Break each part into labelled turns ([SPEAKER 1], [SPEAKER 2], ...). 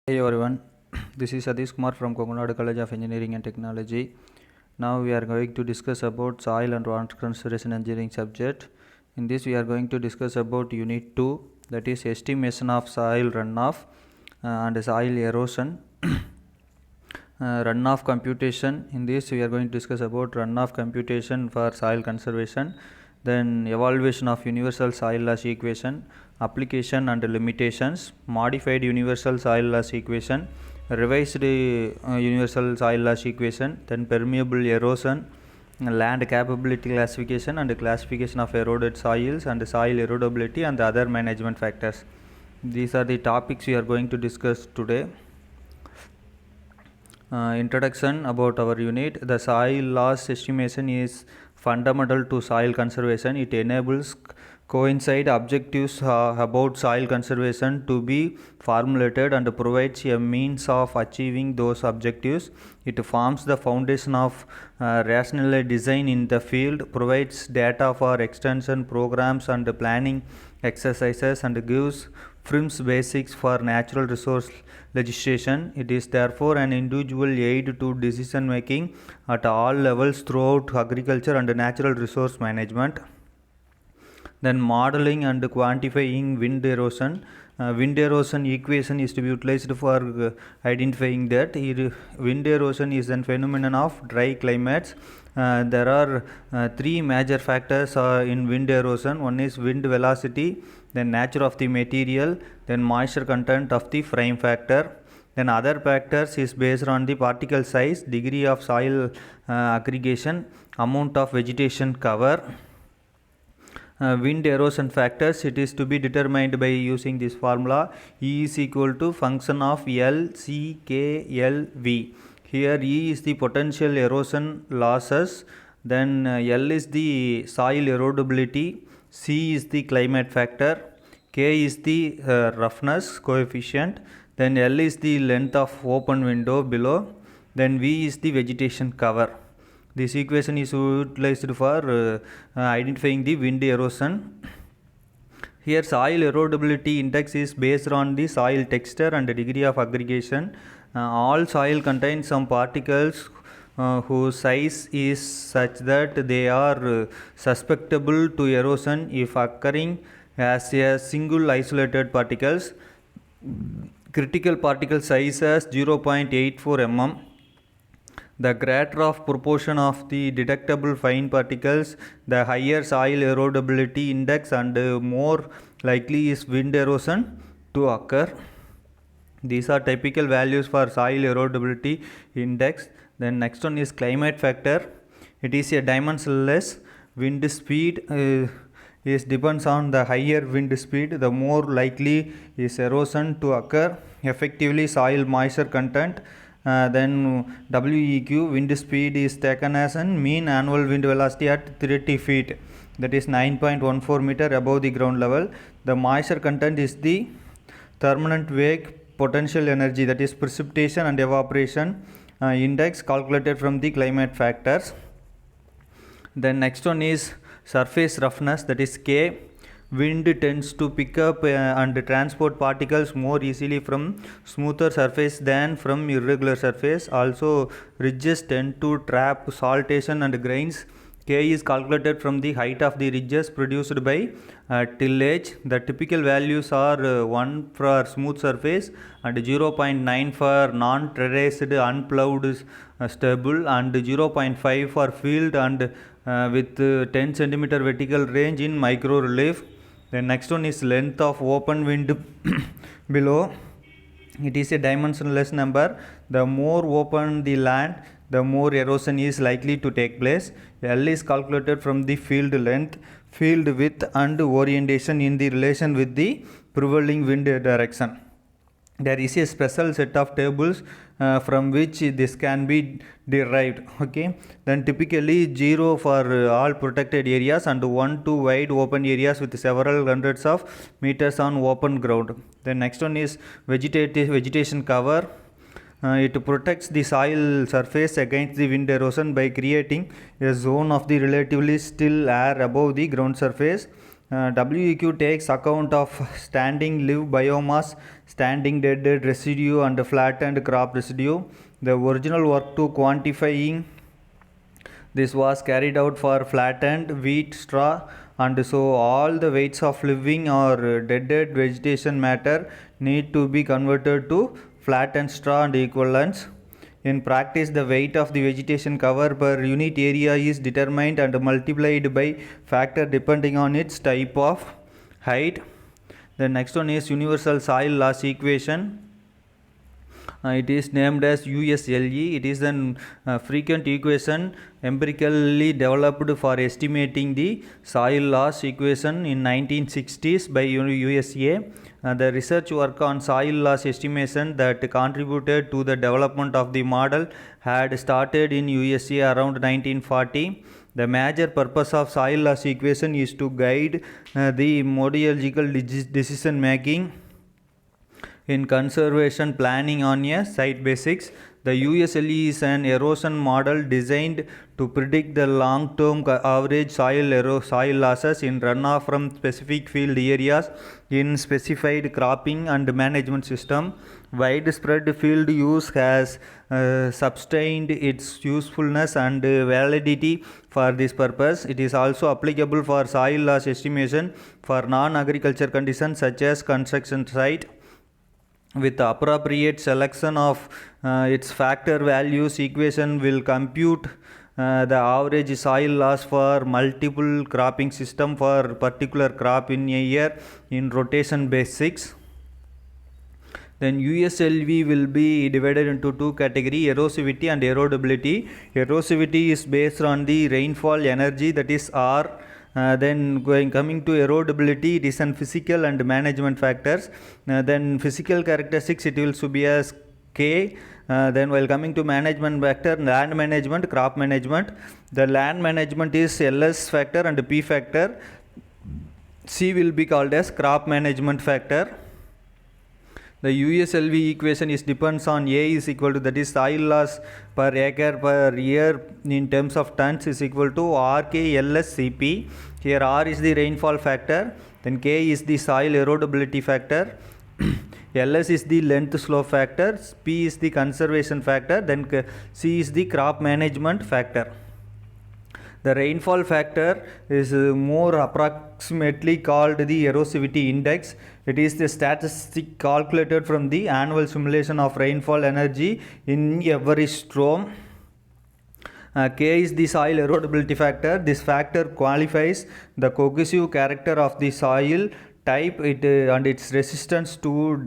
[SPEAKER 1] Hey everyone, this is Satish Kumar from Kokonadu College of Engineering and Technology. Now we are going to discuss about soil and water conservation engineering subject. In this we are going to discuss about unit 2, that is estimation of soil runoff and soil erosion. Runoff computation. In this we are going to discuss about runoff computation for soil conservation, then evaluation of universal soil loss equation, application and limitations, modified universal soil loss equation, revised universal soil loss equation, then permeable erosion, land capability classification and classification of eroded soils and soil erodibility and the other management factors. These are the topics we are going to discuss today. Introduction about our unit. The soil loss estimation is fundamental to soil conservation. It enables coincide objectives about soil conservation to be formulated and provides a means of achieving those objectives. It forms the foundation of rational design in the field, provides data for extension programs and planning exercises, and gives firm basics for natural resource legislation. It is therefore an individual aid to decision making at all levels throughout agriculture and natural resource management. Then modeling and quantifying wind erosion. Wind erosion equation is to be utilized for identifying that wind erosion is a phenomenon of dry climates. There are three major factors in wind erosion. One is wind velocity, then nature of the material, then moisture content of the frame factor. Then other factors is based on the particle size, degree of soil aggregation, amount of vegetation cover. Wind erosion factors, it is to be determined by using this formula. E is equal to function of LCKLV. Here E is the potential erosion losses, then L is the soil erodibility, C is the climate factor, K is the roughness coefficient, then L is the length of open window below, then V is the vegetation cover. This equation is utilized for identifying the wind erosion. Here soil erodibility index is based on the soil texture and the degree of aggregation. All soil contains some particles whose size is such that they are susceptible to erosion if occurring as a single isolated particles. Critical particle size as 0.84 mm. The greater of proportion of the detectable fine particles, the higher soil erodibility index and more likely is wind erosion to occur. These are typical values for soil erodibility index. Then next one is climate factor. It is a dimensionless. Wind speed is depends on the higher wind speed, the more likely is erosion to occur. Effectively soil moisture content. Then WEQ, wind speed, is taken as an mean annual wind velocity at 30 feet, that is 9.14 meter above the ground level. The moisture content is the thermal wake potential energy, that is precipitation and evaporation index calculated from the climate factors. Then next one is surface roughness, that is K. Wind tends to pick up and transport particles more easily from smoother surface than from irregular surface. Also ridges tend to trap saltation and grains. K is calculated from the height of the ridges produced by tillage. The typical values are 1 for smooth surface and 0.9 for non-terraced unplowed stubble and 0.5 for field and with 10 cm vertical range in micro relief. The next one is length of open wind below. It is a dimensionless number. The more open the land, the more erosion is likely to take place. L is calculated from the field length, field width and orientation in the relation with the prevailing wind direction. There is a special set of tables from which this can be derived. Okay, then typically 0 for all protected areas and 1 to wide open areas with several hundreds of meters on open ground. The next one is vegetation cover. It protects the soil surface against the wind erosion by creating a zone of the relatively still air above the ground surface. WEQ takes account of standing live biomass, standing dead residue and flattened crop residue. The original work to quantifying this was carried out for flattened wheat straw, and so all the weights of living or dead vegetation matter need to be converted to flattened straw and equivalents. In practice, the weight of the vegetation cover per unit area is determined and multiplied by factor depending on its type of height. The next one is universal soil loss equation. It is named as USLE. It is an frequent equation empirically developed for estimating the soil loss equation in 1960s by USA. The research work on soil loss estimation that contributed to the development of the model had started in USA around 1940. The major purpose of soil loss equation is to guide the methodological decision making in conservation planning on a site basics. The USLE is an erosion model designed to predict the long-term average soil losses in runoff from specific field areas in specified cropping and management system. Widespread field use has sustained its usefulness and validity for this purpose. It is also applicable for soil loss estimation for non-agriculture conditions such as construction site. With the appropriate selection of its factor values, equation will compute the average soil loss for multiple cropping system for particular crop in a year in rotation basics. Then USLV will be divided into two categories, erosivity and erodibility. Erosivity is based on the rainfall energy, that is R. Then coming to erodibility, it is an physical and management factors. Then physical characteristics, it will be as K. Then while coming to management factor, land management, crop management. The land management is LS factor and P factor. C will be called as crop management factor. The USLV equation is depends on A is equal to, that is soil loss per acre per year in terms of tons, is equal to RKLSCP. Here R is the rainfall factor, then K is the soil erodibility factor, LS is the length slope factor, P is the conservation factor, then C is the crop management factor. The rainfall factor is more approximately called the erosivity index. It is the statistic calculated from the annual simulation of rainfall energy in every storm. K is the soil erodibility factor. This factor qualifies the cohesive character of the soil type and its resistance to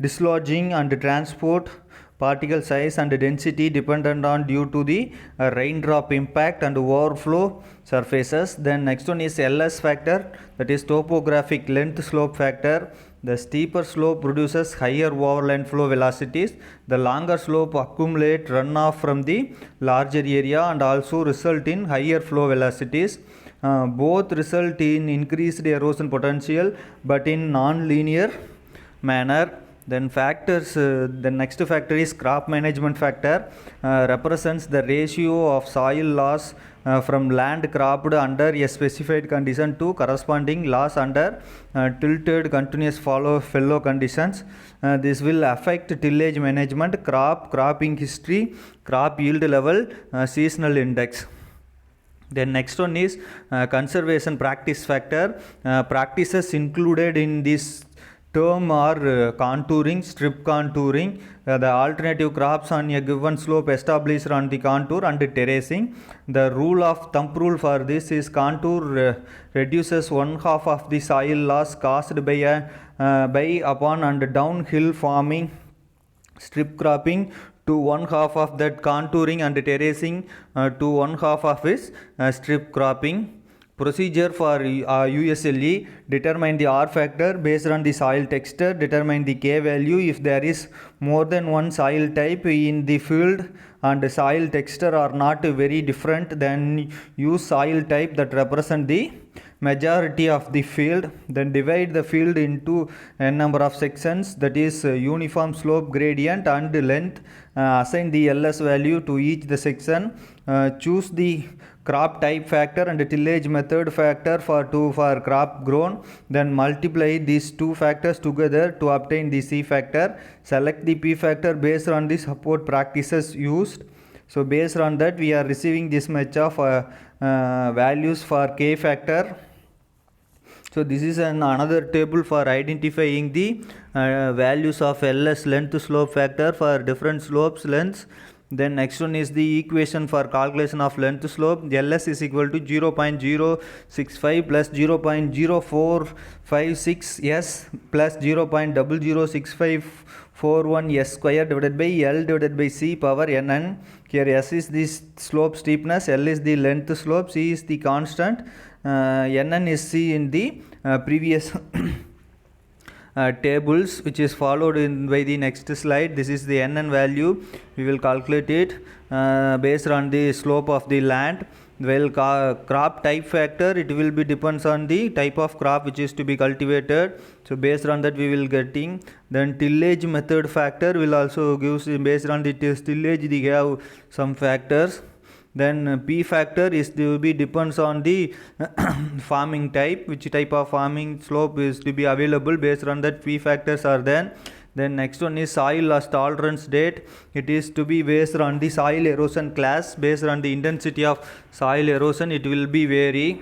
[SPEAKER 1] dislodging and transport, particle size and density dependent on due to the raindrop impact and overflow surfaces. Then next one is LS factor, that is topographic length slope factor. The steeper slope produces higher overland flow velocities. The longer slope accumulate runoff from the larger area and also result in higher flow velocities. Both result in increased erosion potential but in non-linear manner. Then factors, the next factor is crop management factor, represents the ratio of soil loss from land cropped under a specified condition to corresponding loss under tilted continuous fallow conditions. This will affect tillage management, cropping history, crop yield level, seasonal index. Then next one is conservation practice factor. Practices included in this term are contouring, strip contouring, the alternative crops on a given slope established on the contour, and terracing. The thumb rule for this is contour reduces one half of the soil loss caused by upon and downhill farming. Strip cropping to one half of that contouring, and terracing to one half of its strip cropping. Procedure for USLE: determine the R factor based on the soil texture, determine the K value if there is more than one soil type in the field and the soil texture are not very different, then use soil type that represent the majority of the field. Then divide the field into n number of sections, that is uniform slope gradient and length. Assign the LS value to each the section. Choose the crop type factor and tillage method factor for crop grown. Then multiply these two factors together to obtain the C factor. Select the P factor based on the support practices used. So based on that, we are receiving this much of values for K factor. So this is another table for identifying the values of LS, length slope factor, for different slopes lengths. Then next one is the equation for calculation of length slope. LS is equal to 0.065 plus 0.0456 S plus 0.006541 S square divided by L divided by C power nn. Here S is the slope steepness, L is the length slope, C is the constant, nn is C in the previous tables, which is followed by the next slide. This is the nn value. We will calculate it based on the slope of the land. Well, crop type factor, it will be depends on the type of crop which is to be cultivated. So based on that we will getting. Then tillage method factor will also gives, based on the tillage they have some factors. Then P factor is to be depends on the farming type, which type of farming slope is to be available. Based on that P factors are then. Then next one is soil loss tolerance rate. It is to be based on the soil erosion class. Based on the intensity of soil erosion, it will be vary.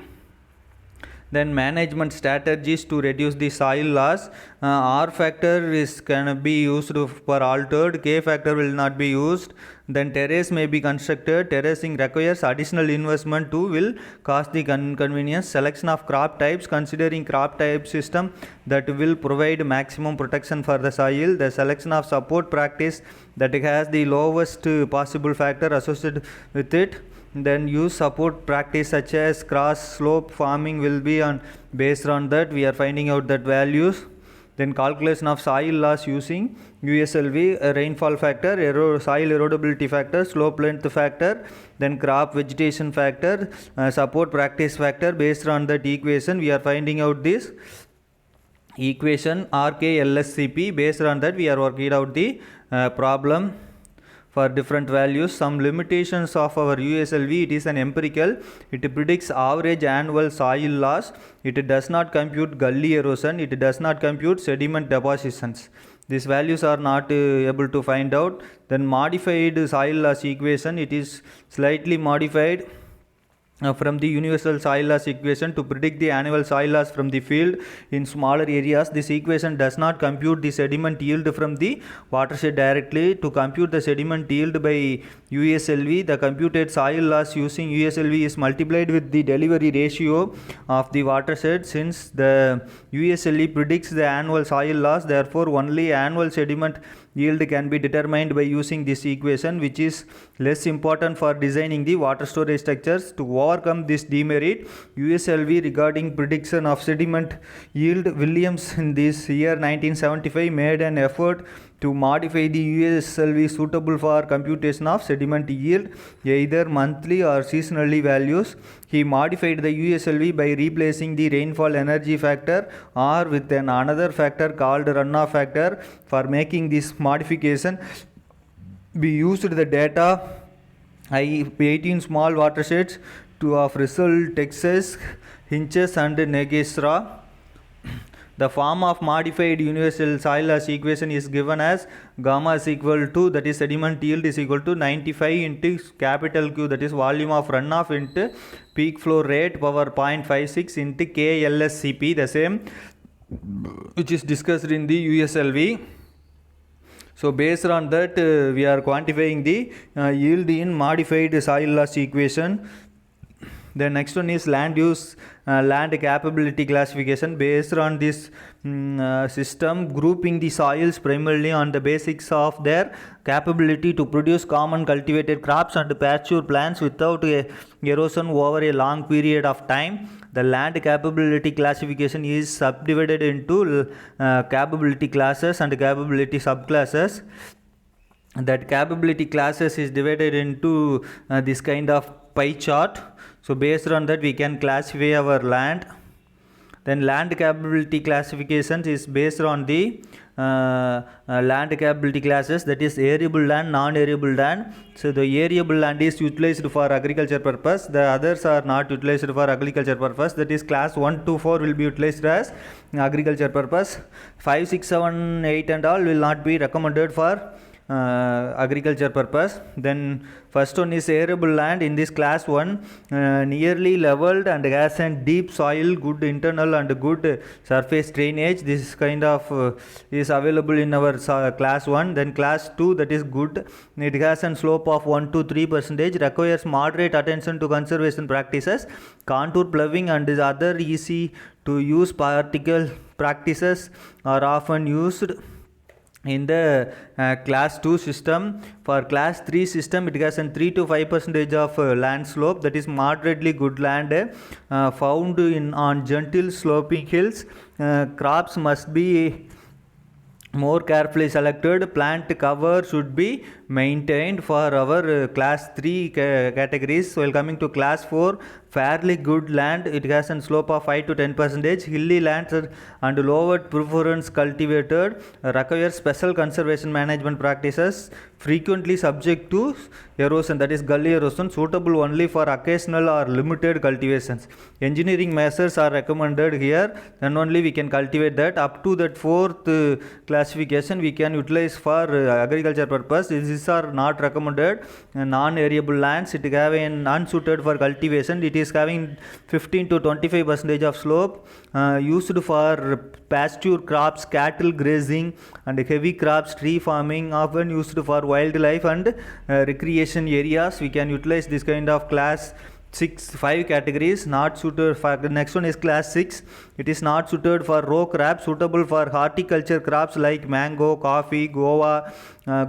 [SPEAKER 1] Then management strategies to reduce the soil loss. R factor can be used for altered, K factor will not be used. Then terrace may be constructed. Terracing requires additional investment too, will cause the inconvenience. Selection of crop types, considering crop type system that will provide maximum protection for the soil. The selection of support practice that has the lowest possible factor associated with it. Then use support practice such as cross slope farming will be on based on that we are finding out that values. Then calculation of soil loss using USLV, rainfall factor, soil erodibility factor, slope length factor, then crop vegetation factor, support practice factor. Based on that equation we are finding out this equation RKLSCP. Based on that we are working out the problem for different values. Some limitations of our USLV, it is an empirical. It predicts average annual soil loss. It does not compute gully erosion. It does not compute sediment depositions. These values are not able to find out. Then modified soil loss equation, it is slightly modified from the universal soil loss equation to predict the annual soil loss from the field in smaller areas. This equation does not compute the sediment yield from the watershed directly. To compute the sediment yield by USLV, the computed soil loss using USLV is multiplied with the delivery ratio of the watershed. Since the USLV predicts the annual soil loss, therefore only annual sediment yield can be determined by using this equation, which is less important for designing the water storage structures. To overcome this demerit, USLV regarding prediction of sediment yield, Williams in this year 1975 made an effort to modify the USLV suitable for computation of sediment yield, either monthly or seasonally values. He modified the USLV by replacing the rainfall energy factor or with another factor called runoff factor. For making this modification, we used the data 18 small watersheds of Rizal, Texas, Hinches and Negesra. The form of modified universal soil loss equation is given as gamma is equal to, that is sediment yield is equal to 95 into capital Q, that is volume of runoff, into peak flow rate power 0.56 into KLSCP, the same which is discussed in the USLV. So based on that we are quantifying the yield in modified soil loss equation. The next one is land use, land capability classification. Based on this system, grouping the soils primarily on the basics of their capability to produce common cultivated crops and pasture plants without erosion over a long period of time. The land capability classification is subdivided into capability classes and capability subclasses. That capability classes is divided into this kind of pie chart. So based on that we can classify our land. Then land capability classifications is based on the land capability classes, that is arable land, non-arable land. So the arable land is utilized for agriculture purpose, the others are not utilized for agriculture purpose, that is class 1 to 4 will be utilized as agriculture purpose. 5, 6, 7, 8 and all will not be recommended for agriculture purpose. Then first one is arable land. In this class 1, nearly leveled and has a deep soil, good internal and good surface drainage. This kind of is available in our class 1. Then class 2, that is good, it has a slope of 1 to 3%, requires moderate attention to conservation practices. Contour ploughing and other easy to use particle practices are often used in the class 2 system. For class 3 system, it has a 3 to 5% of land slope, that is moderately good land found on gentle sloping hills. Crops must be more carefully selected. Plant cover should be maintained for our class 3 categories. So while coming to class 4, fairly good land, it has a slope of 5 to 10%. Hilly lands and lower preference cultivated require special conservation management practices, frequently subject to erosion, that is gully erosion, suitable only for occasional or limited cultivations. Engineering measures are recommended here, then only we can cultivate that. Up to that 4th classification we can utilize for agriculture purpose. These are not recommended. Non-arable lands, it have an unsuited for cultivation. It is having 15 to 25% of slope, used for pasture crops, cattle grazing and heavy crops, tree farming, often used for wildlife and recreation areas. We can utilize this kind of class 5 categories. Not suited for the next one is class 6. It is not suited for row crops, suitable for horticulture crops like mango, coffee, guava.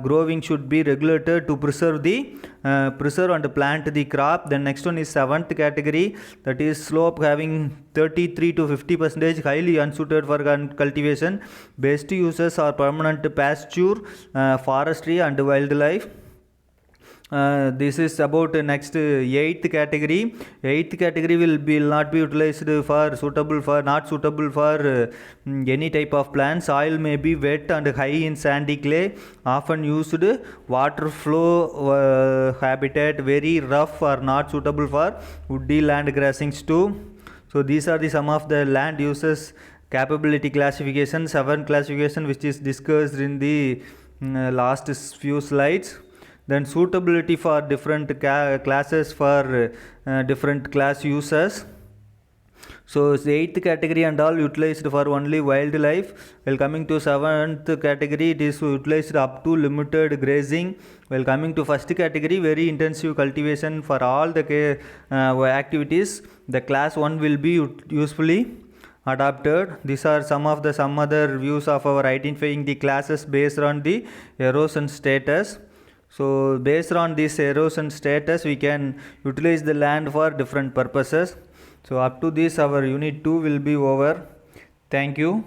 [SPEAKER 1] Growing should be regulated to preserve and plant the crop. Then next one is 7th category, that is slope having 33 to 50%, highly unsuited for cultivation. Best uses are permanent pasture, forestry and wildlife. This is about next 8th category. 8th category will not be utilized for not suitable for any type of plant. Soil may be wet and high in sandy clay, often used water flow habitat, very rough or not suitable for woody land grazings too. So these are the some of the land uses capability classification, 7 classification which is discussed in the last few slides. Then suitability for different classes for different class users. So 8th category and all utilized for only wildlife. While coming to 7th category, it is utilized up to limited grazing. While coming to 1st category, very intensive cultivation for all the activities. The class 1 will be usefully adapted. These are some other views of our identifying the classes based on the erosion status. So based on this erosion status, we can utilize the land for different purposes. So up to this, our unit 2 will be over. Thank you.